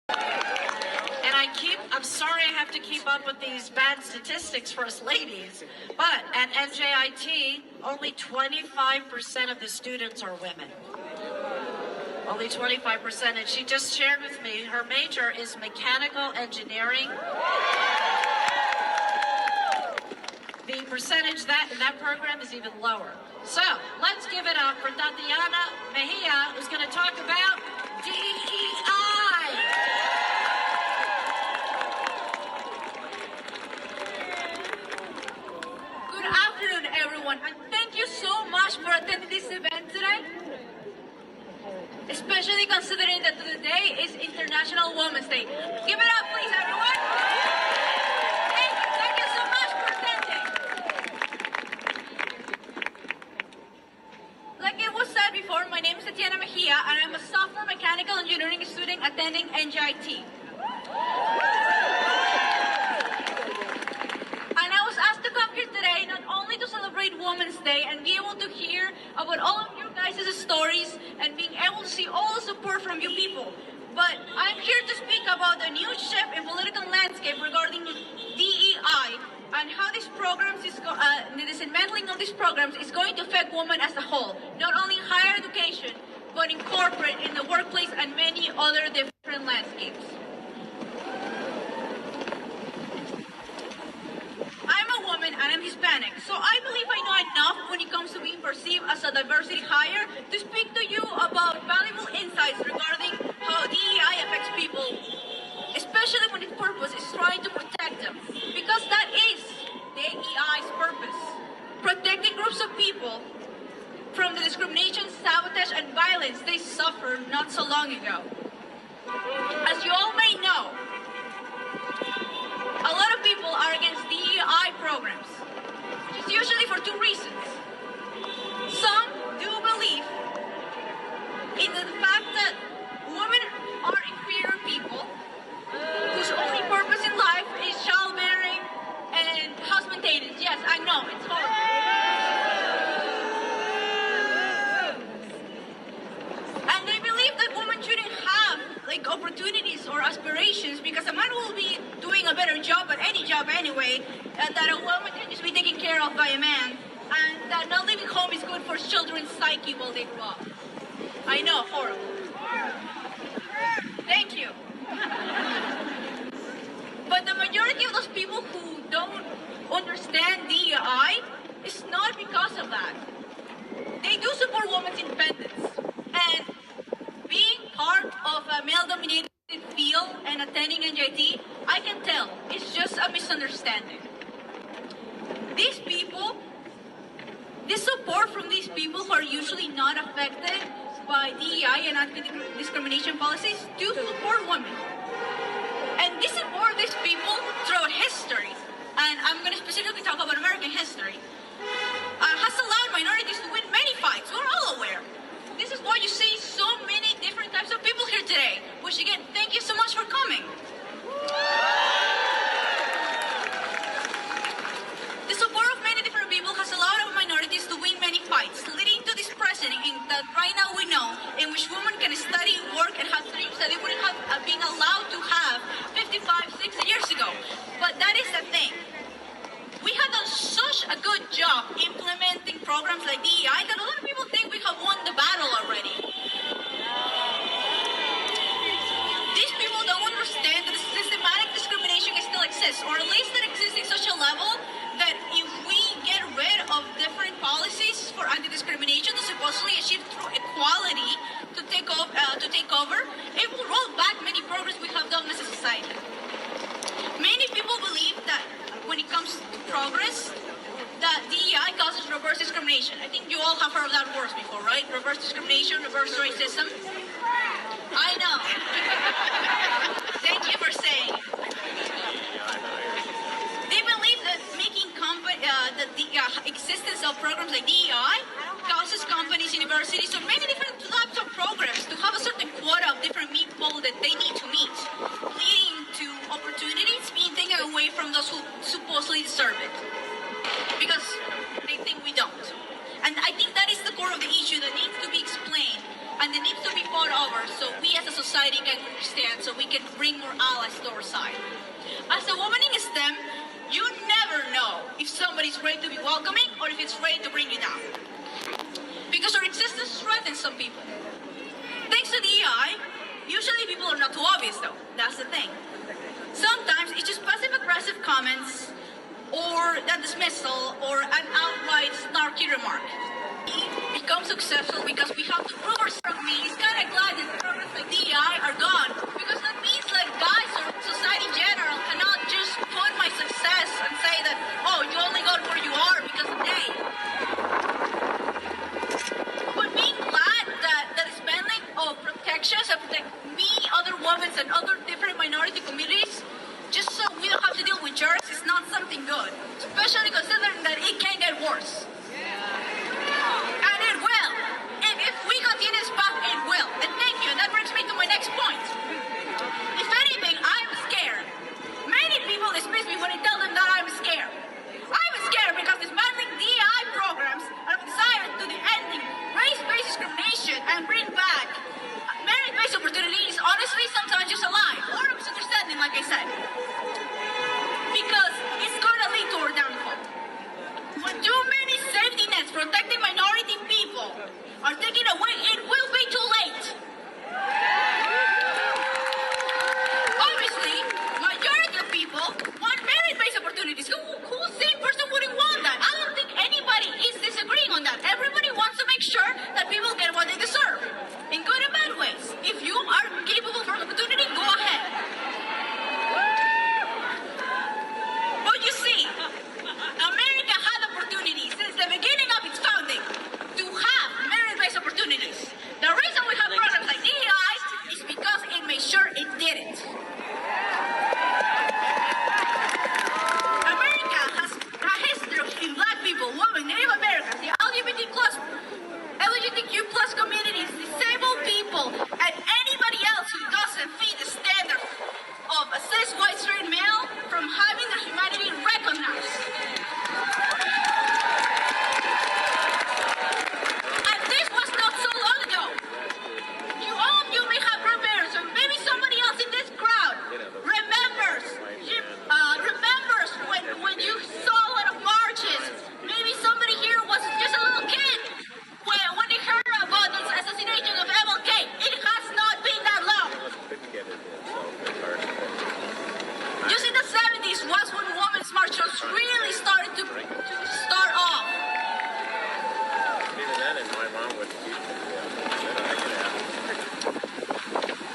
And I'm sorry I have to keep up with these bad statistics for us ladies, but at NJIT, only 25% of the students are women. Only 25%, and she just shared with me her major is mechanical engineering. The percentage in that program is even lower. So let's give it up for Tatiana Mejia, who's going to talk about DEI. Good afternoon, everyone, and thank you so much for attending this event today. Especially considering that today is International Women's Day. Give it up, please, everyone. Thank you so much for attending. Like it was said before, my name is Tatiana Mejia, and I'm a sophomore mechanical engineering student attending NJIT. And I was asked to come here today not only to celebrate Women's Day and be able to hear about all of your guys' stories and being able to see all the support from you people, but I'm here to speak about the new shift in political landscape regarding DEI and how these programs the dismantling of these programs is going to affect women as a whole, not only in higher education, but in corporate, in the workplace, and many other different landscapes. I'm a woman and I'm Hispanic, so I believe I know enough when it comes to being perceived as a diversity hire to speak to you about valuable insights regarding how DEI affects people, especially when its purpose is trying to protect them, because that is DEI's purpose, protecting groups of people from the discrimination, sabotage, and violence they suffered not so long ago. As you all may know, a lot of people are against DEI programs, which is usually for two reasons. Some do believe in the fact that women are inferior people whose only purpose in life is childbearing and house maintenance. Yes, I know, it's horrible. And they believe that women shouldn't have opportunities or aspirations because a man will be doing a better job at any job anyway, that a woman can just be taken care of by a man, and that not leaving home is good for children's psyche while they grow up. I know, horrible. Thank you. But the majority of those people who don't understand DEI is not because of that. They do support women's independence, and being part of a male-dominated field and attending NJIT, I can tell it's just a misunderstanding. These people, this support from these people who are usually not affected by DEI and anti-discrimination policies do support women. And this support these people throughout history, and I'm going to specifically talk about American history, has allowed minorities to win many fights. We're all aware. This is why you see so many different types of people here today, which again, thank you so much for coming. The support of many different people has allowed minorities to win many fights, leading to this precedent that right now we know, in which women can study, work, and have dreams that they wouldn't have been allowed to have 55, 60 years ago. But that is the thing. We have done such a good job implementing programs like DEI that a lot of people think we have won the battle already. These people don't understand that systematic discrimination still exists, or at least it exists in such a level that if we get rid of different policies for anti-discrimination to supposedly achieve true equality to take over, it will roll back many progress we have done as a society. Many people believe that when it comes to progress, that DEI causes reverse discrimination. I think you all have heard that word before, right? Reverse discrimination, reverse racism. I know. Thank you for saying. They believe that the existence of programs like DEI causes companies, universities, or many different types of programs to have a certain quota of different people that they need to meet, leading to opportunities being taken away from those who supposedly deserve it, because they think we don't. And I think that is the core of the issue that needs to be explained and it needs to be fought over so we as a society can understand, so we can bring more allies to our side. As a woman in STEM, you never know if somebody's ready to be welcoming or if it's ready to bring you down. Because our existence threatens some people. Thanks to DEI, usually people are not too obvious though. That's the thing. Sometimes it's just passive-aggressive comments or a dismissal or an outright snarky remark. We become successful because we have to prove ourselves. It's kind of glad that programs like DEI are gone because that means that guys or society in general cannot just point my success and say that, oh, you only got where you are because of they. But being glad that the spending of protections that protect me, other women, and other different minority communities, just so we don't have to deal with jerks, is not something good. Especially considering that it can get worse. And it will. If we continue this path, it will. And thank you. That brings me to my next point. If anything, I'm scared. Many people dismiss me when I tell them that I'm scared. I'm scared because dismantling DEI programs and I've decided to the ending race-based discrimination and bring back merit-based opportunities, honestly, sometimes just a lie or a misunderstanding, like I said. Because it's going to lead to our downfall. When too many safety nets protecting minority people are taken away, it will be too late. Obviously, majority of people want merit-based opportunities. Who sane person wouldn't want that? I don't think anybody is disagreeing on that. Everybody wants to make sure that people get what they deserve, in good and bad ways. If you are capable for an opportunity, go ahead. But you see, America had opportunities since the beginning of its founding to have merit-based opportunities. The reason we have programs like DEI is because it made sure it didn't. America has a history of treating black people, women, Native Americans, the LGBTQ plus communities, disabled people, and anybody else who doesn't fit the standard of a cis white straight male from having their humanity recognized. And this was not so long ago. All of you may have grandparents, or maybe somebody else in this crowd remembers when you saw a lot of marches. Maybe somebody here was just a little kid when they heard about the assassination of MLK. It has not been that long. Just in the 70s was when women's marches really started to start off.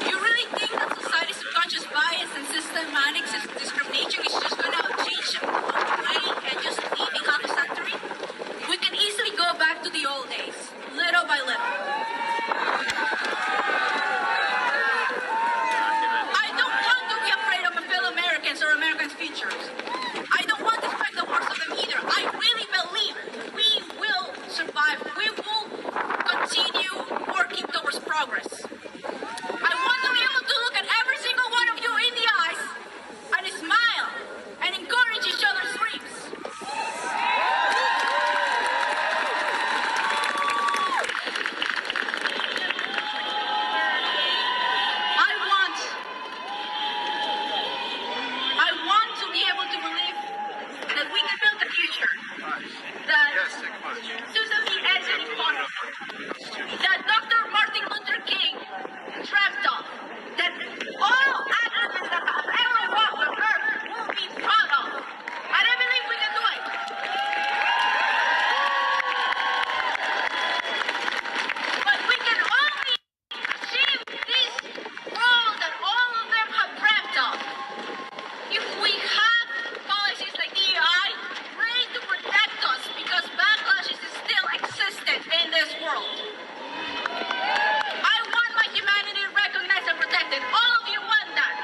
You really think that society's subconscious bias and systematic discrimination is just going to change away and just leave in half a century? We can easily go back to the old days, little by little. I don't want to be afraid of my fellow Americans or Americans' futures. I don't want to expect the worst of them either. I really believe we will survive. We will continue working towards progress. I want to be able to look at every single one of you in the eyes and smile and encourage each other's dreams. I want to be able to believe that we can build a future that Susan B. Anthony Connor, that Dr. Martin Luther King dreamt of, that all activists that have ever walked on earth will be proud of. And I believe we can do it. But we can only achieve this world that all of them have dreamt of if we have policies like DEI ready to protect us, because backlash is still existent in this world. I want my humanity recognized and protected. All of you want that.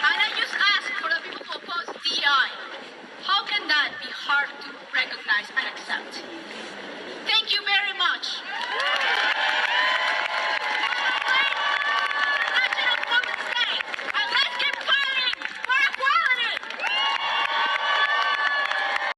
And I just ask for the people who oppose DEI, how can that be hard to recognize and accept? Thank you very much.